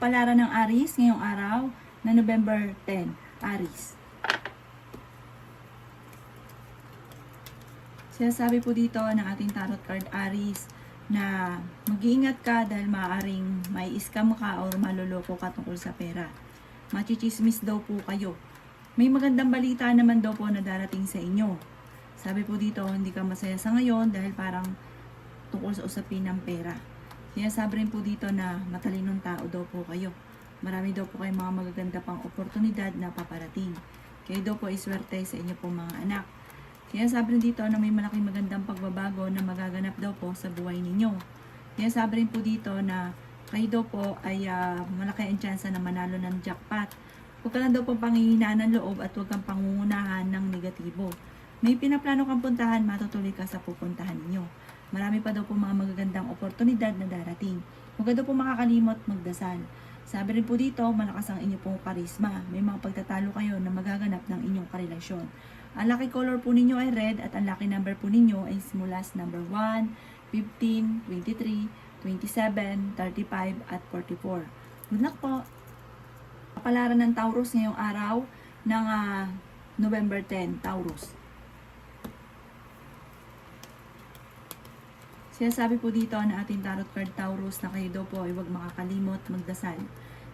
Palaran ng Aries ngayong araw na November 10. Aries. Sinasabi po dito ng ating tarot card Aries na mag-iingat ka dahil maaaring may scam ka o maloloko ka tungkol sa pera. Machichismis daw po kayo. May magandang balita naman daw po na darating sa inyo. Sabi po dito, hindi ka masaya sa ngayon dahil parang tungkol sa usapin ng pera. Sinasabi rin po dito na matalinong tao daw po kayo. Marami daw po kayong mga magaganda pang oportunidad na paparating. Kayo daw po iswerte sa inyo pong mga anak. Sinasabi rin dito na may malaking magandang pagbabago na magaganap daw po sa buhay ninyo. Sinasabi rin po dito na kayo daw po ay malaki ang tsansa na manalo ng jackpot. Huwag ka lang daw po panghihinaan ng loob at huwag kang pangungunahan ng negatibo. May pinaplano kang puntahan, matutuloy ka sa pupuntahan ninyo. Marami pa daw po mga magagandang oportunidad na darating. Huwag ka daw po makakalimot magdasal. Sabi rin po dito, malakas ang inyong pong karisma. May mga pagtatalo kayo na magaganap ng inyong karelasyon. Ang lucky color po ninyo ay red at ang lucky number po ninyo ay mula sa number 1, 15, 23, 27, 35 at 44. Good luck po! Kapalaran ng Taurus ngayong araw ng November 10, Taurus. Sinasabi po dito na ating tarot card Taurus na kayo daw po ay huwag makakalimot magdasal.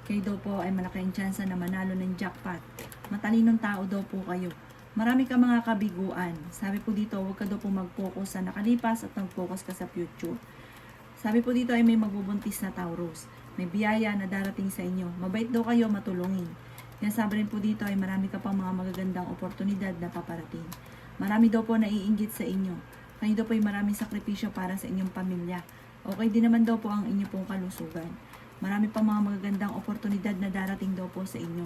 Kayo daw po ay malaking tsansa na manalo ng jackpot. Matalinong tao daw po kayo. Marami ka mga kabiguan. Sabi po dito, huwag ka daw po mag-focus sa nakalipas at mag-focus ka sa future. Sabi po dito ay may magbubuntis na Taurus. May biyaya na darating sa inyo. Mabait daw kayo, matulungin. Sinasabi rin po dito ay marami ka pang mga magagandang oportunidad na paparating. Marami daw po naiinggit sa inyo. Kayo daw po ay maraming sakripisyo para sa inyong pamilya. Okay din naman daw po ang inyong pong kalusugan. Marami pang mga magagandang oportunidad na darating daw po sa inyo.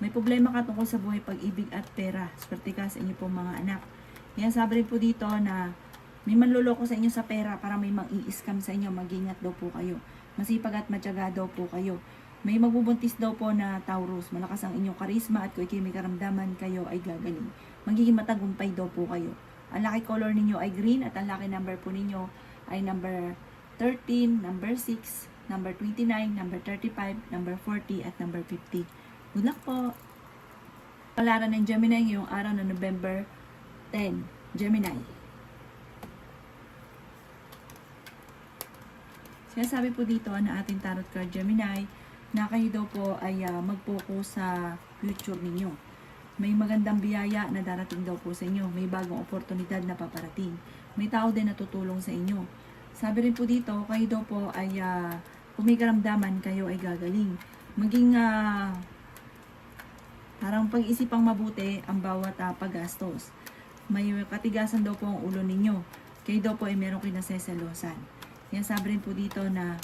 May problema ka tungkol sa buhay, pag-ibig at pera. Swerte ka sa inyong pong mga anak. Sabi rin po dito na may manloloko sa inyo sa pera para may mang-i-scam sa inyo. Mag-ingat daw po kayo. Masipag at matyaga daw po kayo. May magbubuntis daw po na Taurus. Malakas ang inyong karisma at kung ikay may karamdaman kayo ay gagaling. Magiging matagumpay daw po kayo. Ang lucky color ninyo ay green at ang lucky number po ninyo ay number 13, number 6, number 29, number 35, number 40 at number 50. Good luck po! Palaran ng Gemini ngayong araw na November 10, Gemini. Sinasabi po dito na ating tarot card Gemini na kayo daw po ay mag-focus sa future ninyo. May magandang biyaya na darating daw po sa inyo. May bagong oportunidad na paparating. May tao din na tutulong sa inyo. Sabi rin po dito, kayo daw po ay kung may karamdaman, kayo ay gagaling. Maging parang pag-isipang mabuti ang bawat paggastos. May katigasan daw po ang ulo ninyo. Kayo daw po ay meron kinaseselosan. Sabi rin po dito na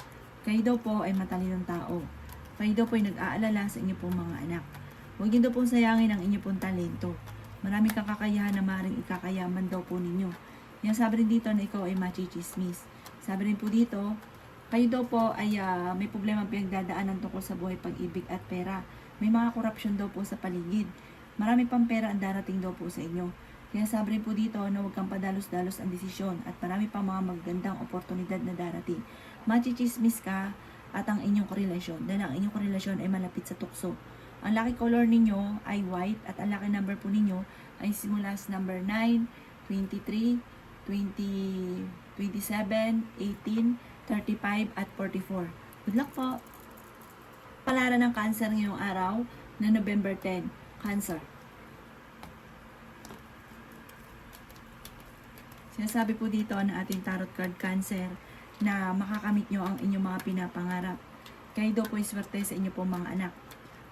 kayo daw po ay matalinong tao. Kayo daw po ay nag-aalala sa inyo pong mga anak. Huwag niyo daw pong sayangin ang inyo pong talento. Marami kang kakayahan na maaaring ikakayaman daw po ninyo. Sabi rin dito na ikaw ay machichismis. Sabi rin po dito, kayo daw po ay may problema pinagdadaanan tungkol sa buhay, pag-ibig at pera. May mga korupsyon daw po sa paligid. Marami pang pera ang darating daw po sa inyo. Sabi rin po dito na huwag kang padalos-dalos ang desisyon at marami pang mga magandang oportunidad na darating. Machichismis ka at ang inyong korelasyon dahil ang inyong korelasyon ay malapit sa tukso. Ang lucky color ninyo ay white at ang lucky number po ninyo ay simula sa number 9, 23, 20, 27, 18, 35 at 44. Good luck po! Palaran ng Cancer ngayong araw na November 10, Cancer. Sinasabi po dito na ating tarot card Cancer na makakamit nyo ang inyong mga pinapangarap. Kayo daw po iswerte sa inyo po mga anak.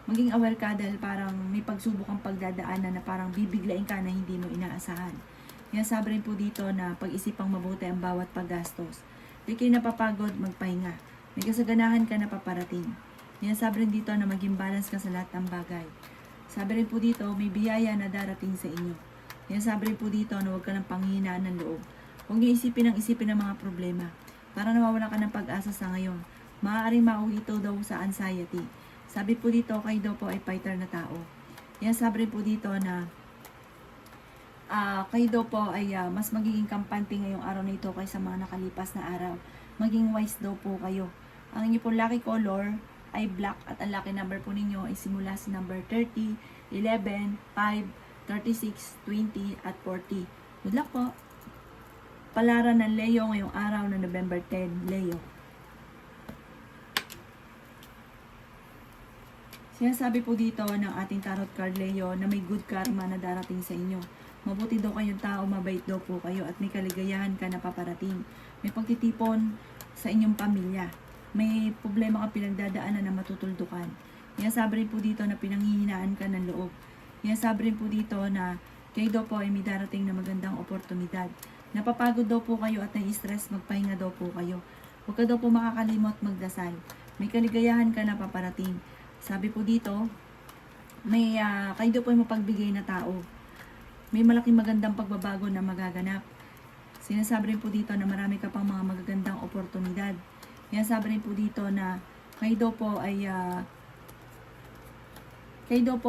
Maging aware ka dahil parang may pagsubok ang pagdadaanan na parang bibiglain ka na hindi mo inaasahan. Sabi rin po dito na pag-isipang mabuti ang bawat paggastos. Di kayo napapagod, magpahinga. May kasaganahan ka na paparating. Sabi rin dito na maging balance ka sa lahat ng bagay. Sabi rin po dito, may biyaya na darating sa inyo. Sabi rin po dito na huwag ka ng panghihinaan ng loob. Huwag niyo isipin ng mga problema. Para nawawala ka ng pag-asa sa ngayon. Maaaring mauhito daw sa anxiety. Sabi po dito, kayo daw po ay fighter na tao. Sabi rin po dito na kayo daw po ay mas magiging kampante ngayong araw na ito kaysa mga nakalipas na araw. Maging wise daw po kayo. Ang inyo pong lucky color ay black at ang lucky number po ninyo ay simula sa number 30, 11, 5, 36, 20 at 40. Good luck po! Palaran ng Leo ngayong araw na November 10, Leo. Sinasabi po dito ng ating tarot card Leo na may good karma na darating sa inyo. Mabuti daw kayong tao, mabait daw po kayo at may kaligayahan ka na paparating. May pagtitipon sa inyong pamilya. May problema kang pinagdadaanan na matutuldukan. Sinasabi rin po dito na pinanghihinaan ka ng loob. Sinasabi rin po dito na kayo daw po ay may darating na magandang oportunidad. Napapagod daw po kayo at nai-stress, magpahinga daw po kayo. Huwag ka daw po makakalimot magdasal. May kaligayahan ka na paparating. Sabi po dito, may kayo daw po ay mapagbigay na tao. May malaking magandang pagbabago na magaganap. Sinasabi rin po dito na marami ka pang mga magagandang oportunidad. Sinasabi rin po dito na kayo daw po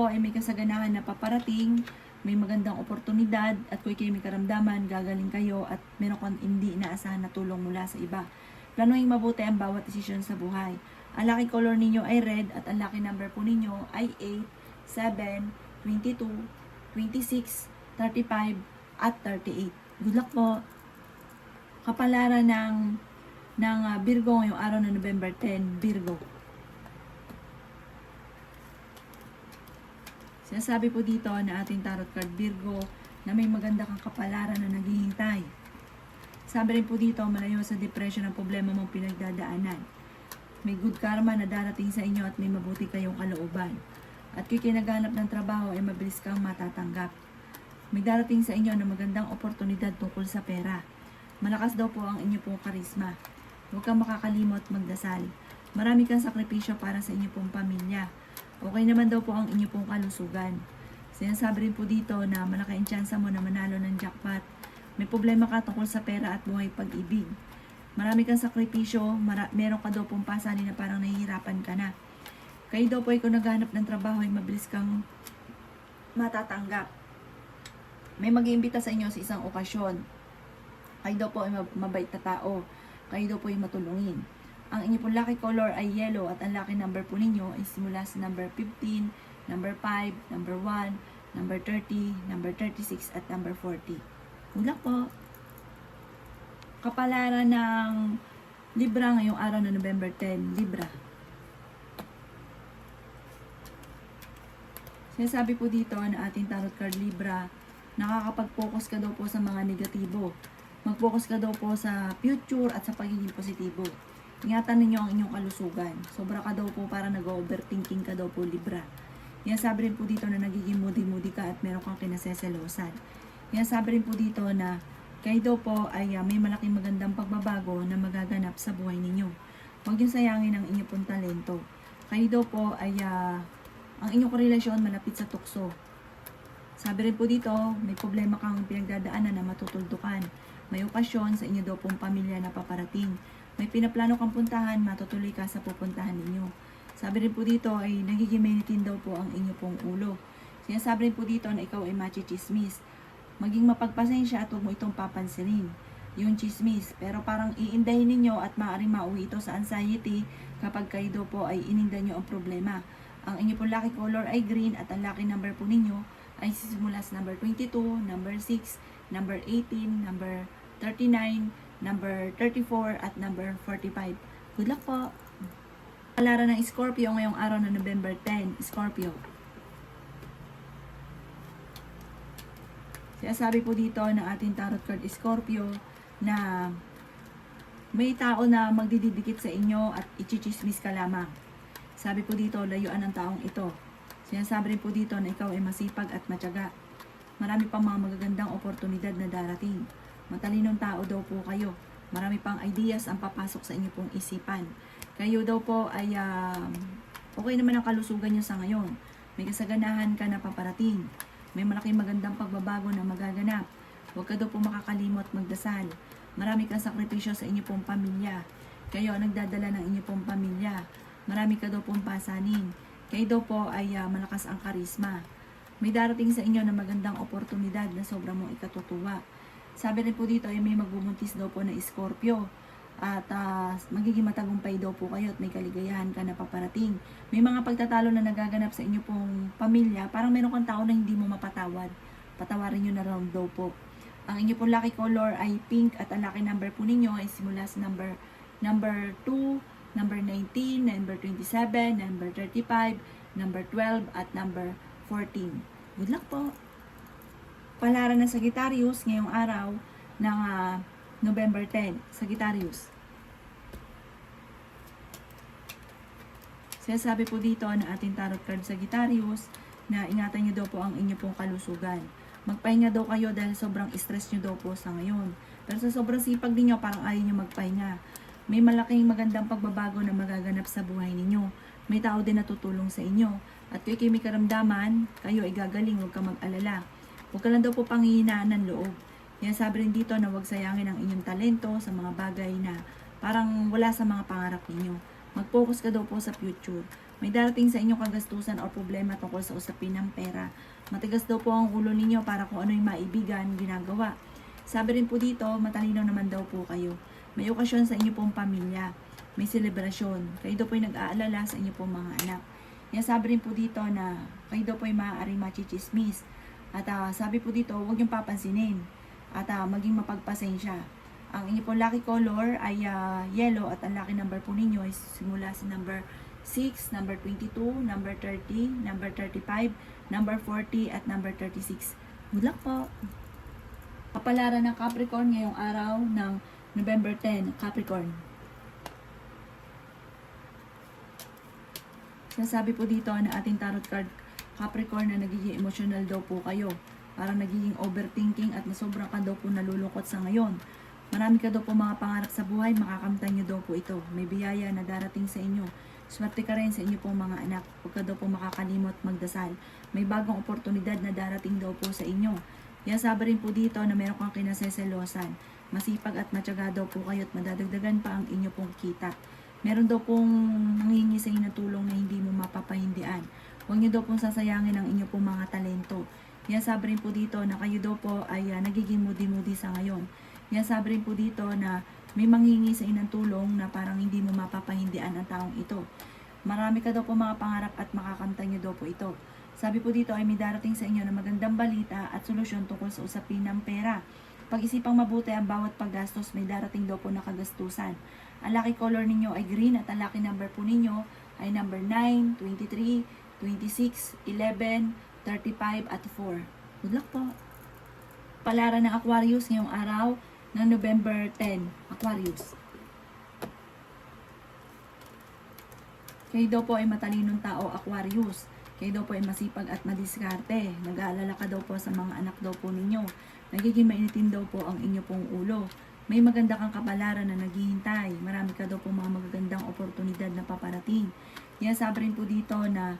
ay may kasaganahan na paparating, may magandang oportunidad at kung kayo may karamdaman, gagaling kayo at meron kang hindi inaasahan na tulong mula sa iba. Planuhin mabuti ang bawat desisyon sa buhay. Ang lucky color ninyo ay red at ang lucky number po ninyo ay 8, 7, 22, 26, 35 at 38. Good luck po! Kapalaran ng Virgo ngayong araw na November 10, Virgo. Sinasabi po dito na ating tarot card Virgo na may maganda kang kapalaran na naghihintay. Sabi rin po dito, malayo sa depression ang problema mong pinagdadaanan. May good karma na darating sa inyo at may mabuti kayong kalooban. At kung kinaganap ng trabaho ay mabilis kang matatanggap. May darating sa inyo na magandang oportunidad tungkol sa pera. Malakas daw po ang inyo pong karisma. Huwag kang makakalimot magdasal. Marami kang sakripisyo para sa inyo pong pamilya. Okay naman daw po ang inyo pong kalusugan. Sinasabi rin po dito na malaki ang tsansa mo na manalo ng jackpot. May problema ka tungkol sa pera at buhay pag-ibig. Marami kang sakripisyo, meron ka daw pong pasanin na parang nahihirapan ka na. Kayo daw po ay kung naghanap ng trabaho ay mabilis kang matatanggap. May mag-iimbita sa inyo sa isang okasyon. Kayo daw po ay mabait na tao. Kayo daw po ay matulungin. Ang inyo pong lucky color ay yellow at ang lucky number po ninyo ay simula sa number 15, number 5, number 1, number 30, number 36 at number 40. Good luck po! Kapalaran ng Libra ngayong araw na November 10, Libra. Sinasabi po dito na ating tarot card Libra, nakakapag-focus ka daw po sa mga negatibo. Mag-focus ka daw po sa future at sa pagiging positibo. Ingatan ninyo ang inyong kalusugan. Sobra ka daw po para nag-overthinking ka daw po Libra. Sinasabi rin po dito na nagiging moody-moody ka at meron kang kinaseselosan. Sinasabi rin po dito na kayo daw po ay may malaking magandang pagbabago na magaganap sa buhay ninyo. Huwag yung sayangin ang inyong pong talento. Kayo daw po ay ang inyong relasyon malapit sa tukso. Sabi rin po dito, may problema kang pinagdadaanan na matutuldukan. May okasyon sa inyo daw pong pamilya na paparating. May pinaplano kang puntahan, matutuloy ka sa pupuntahan ninyo. Sabi rin po dito ay nagiging mainitin daw po ang inyo pong ulo. Sinasabi rin po dito na ikaw ay machichismis. Maging mapagpasensya at huwag mo itong papansinin. Yung chismis. Pero parang iindahin ninyo at maaaring mauwi ito sa anxiety kapag kayo daw po ay ininda nyo ang problema. Ang inyo pong lucky color ay green at ang lucky number po ninyo ay sisimula sa number 22, number 6, number 18, number 39, number 34 at number 45. Good luck po! Palaran ng Scorpio ngayong araw na November 10, Scorpio. Sabi po dito na ating tarot card Scorpio na may tao na magdididikit sa inyo at ichichismis ka lamang. Sabi po dito, layuan ang taong ito. Sinasabi rin po dito na ikaw ay masipag at matyaga. Marami pang mga magagandang oportunidad na darating. Matalinong tao daw po kayo. Marami pang ideas ang papasok sa inyo pong isipan. Kayo daw po ay okay naman ang kalusugan nyo sa ngayon. May kasaganahan ka na paparating. May malaking magandang pagbabago na magaganap. Huwag ka daw po makakalimot magdasal. Marami kang sakripisyo sa inyo pong pamilya. Kayo ang nagdadala ng inyo pong pamilya. Marami ka daw pong pasanin. Kayo daw po ay malakas ang karisma. May darating sa inyo na magandang oportunidad na sobrang mong ikatutuwa. Sabi rin po dito ay may magbubuntis daw po na Scorpio. at magiging matagumpay daw po kayo at may kaligayahan ka na paparating. May mga pagtatalo na nagaganap sa inyo pong pamilya, parang meron kang tao na hindi mo mapatawad. Patawarin nyo na raw daw po. Ang inyo pong lucky color ay pink at ang lucky number po ninyo ay simula sa number 2, number 19, number 27, number 35, number 12, at number 14. Good luck po! Palaran ng Sagittarius ngayong araw ng November 10. Sagittarius. Sinasabi po dito ng ating tarot card Sagittarius na ingatan nyo daw po ang inyo pong kalusugan. Magpahinga daw kayo dahil sobrang stress nyo daw po sa ngayon. Pero sa sobrang sipag ninyo, parang ayaw nyo magpahinga. May malaking magandang pagbabago na magaganap sa buhay ninyo. May tao din na tutulong sa inyo. At kung may karamdaman, kayo ay gagaling, huwag kang mag-alala. Huwag ka lang daw po panghihinaan ng loob. Yan sabi rin dito na huwag sayangin ang inyong talento sa mga bagay na parang wala sa mga pangarap ninyo. Mag-focus ka daw po sa future. May darating sa inyong kagastusan o problema tungkol sa usapin ng pera. Matigas daw po ang ulo ninyo para kung ano yung maibigan, ginagawa. Sabi rin po dito, matalino naman daw po kayo. May okasyon sa inyo pong pamilya. May selebrasyon. Kayo daw po yung nag-aalala sa inyo pong mga anak. Yan sabi rin po dito na kayo daw po yung maaaring machichismis. At sabi po dito, huwag niyong papansinin. At maging mapagpasensya. Ang inyo pong lucky color ay yellow at ang lucky number po ninyo ay simula sa number 6, number 22, number 30, number 35, number 40, at number 36. Good luck po! Kapalaran ng Capricorn ngayong araw ng November 10, Capricorn. Sinasabi po dito na ating tarot card Capricorn na nagiging emotional daw po kayo. Parang nagiging overthinking at nasobrang ka daw po nalulungkot sa ngayon. Marami ka daw po mga pangarap sa buhay, makakamtan nyo daw po ito. May biyaya na darating sa inyo. Swerte ka rin sa inyo pong mga anak. Huwag ka daw po makakalimot magdasal. May bagong oportunidad na darating daw po sa inyo. Yan sabi rin po dito na meron kang kinaseselosan. Masipag at matyaga daw po kayo at madadagdagan pa ang inyo pong kita. Meron daw pong manghingi sa inyo ng tulong na hindi mo mapapahindian. Huwag nyo daw pong sasayangin ang inyo pong mga talento. Yan sabi rin po dito na kayo daw po ay nagiging moody-moody sa ngayon. Yan sabi rin po dito na may manghingi sa inang tulong na parang hindi mo mapapahindian ang taong ito. Marami ka daw po mga pangarap at makakamtan nyo daw po ito. Sabi po dito ay may darating sa inyo na magandang balita at solusyon tungkol sa usapin ng pera. Pag-isipang mabuti ang bawat paggastos, may darating daw po na kagastusan. Ang lucky color ninyo ay green at ang lucky number po ninyo ay number 9, 23, 26, 11, 35 at 4. Good luck po! Palaran ng Aquarius ngayong araw ng November 10, Aquarius. Kayo daw po ay matalinong tao, Aquarius. Kayo daw po ay masipag at madiskarte. Nag-aalala ka daw po sa mga anak daw po ninyo. Nagiging mainitin daw po ang inyo pong ulo. May maganda kang kapalaran na naghihintay. Marami ka daw po mga magagandang oportunidad na paparating. Yan sabi rin po dito na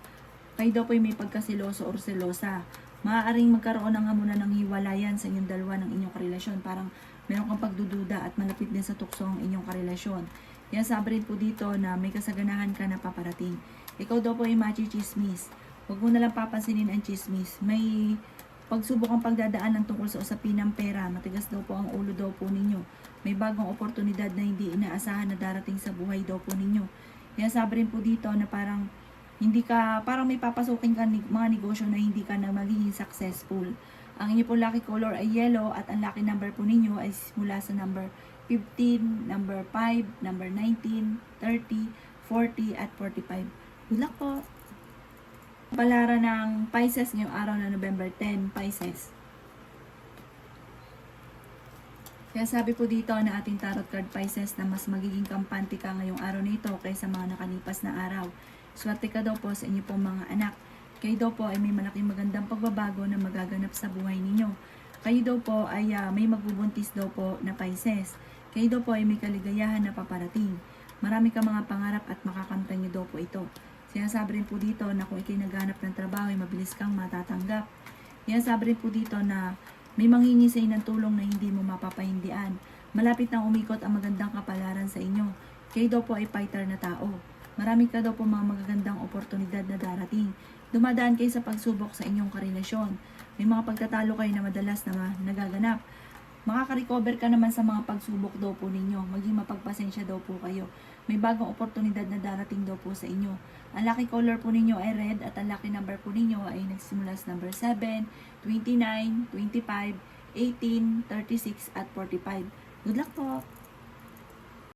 kayo daw po ay may pagkasiloso or selosa. Maaaring magkaroon ng hamunan ng hiwalayan sa inyong dalawa ng inyong karelasyon. Parang meron kang pagdududa at malapit din sa tukso ang inyong karelasyon. Yan sabi rin po dito na may kasaganahan ka na paparating. Ikaw daw po ay machichismis. Huwag mo nalang papansinin ang chismis. May pagsubok ang pagdadaanan tungkol sa usapin ng pera. Matigas daw po ang ulo daw po ninyo. May bagong oportunidad na hindi inaasahan na darating sa buhay daw po ninyo. Yan sabi rin po dito na parang may papasukin ka mga negosyo na hindi ka na magiging successful. Ang inyo po lucky color ay yellow at ang lucky number po ninyo ay mula sa number 15, number 5, number 19, 30, 40 at 45. Good luck po! Palaran ng Pisces ngayong araw na November 10, Pisces. Kaya sabi po dito na ating tarot card Pisces na mas magiging kampante ka ngayong araw na ito kaysa mga nakalipas na araw. Swerte ka daw po sa inyo pong mga anak. Kayo daw po ay may malaking magandang pagbabago na magaganap sa buhay ninyo. Kayo daw po ay may magbubuntis daw po na Pisces. Kayo daw po ay may kaligayahan na paparating. Marami ka mga pangarap at makakamtan nyo daw po ito. Sinasabi rin po dito na kung ikay naghanap ng trabaho ay mabilis kang matatanggap. Sinasabi rin po dito na may manghingi sa inyo ng tulong na hindi mo mapapahindian. Malapit nang umikot ang magandang kapalaran sa inyo. Kayo daw po ay fighter na tao. Marami ka daw po mga magagandang oportunidad na darating. Dumadaan kayo sa pagsubok sa inyong karelasyon. May mga pagtatalo kayo na madalas na nagaganap. makaka-recover ka naman sa mga pagsubok daw po ninyo. Maging mapagpasensya daw po kayo. May bagong oportunidad na darating daw po sa inyo. Ang lucky color po ninyo ay red at ang lucky number po ninyo ay nagsimula sa number 7, 29, 25, 18, 36 at 45. Good luck po!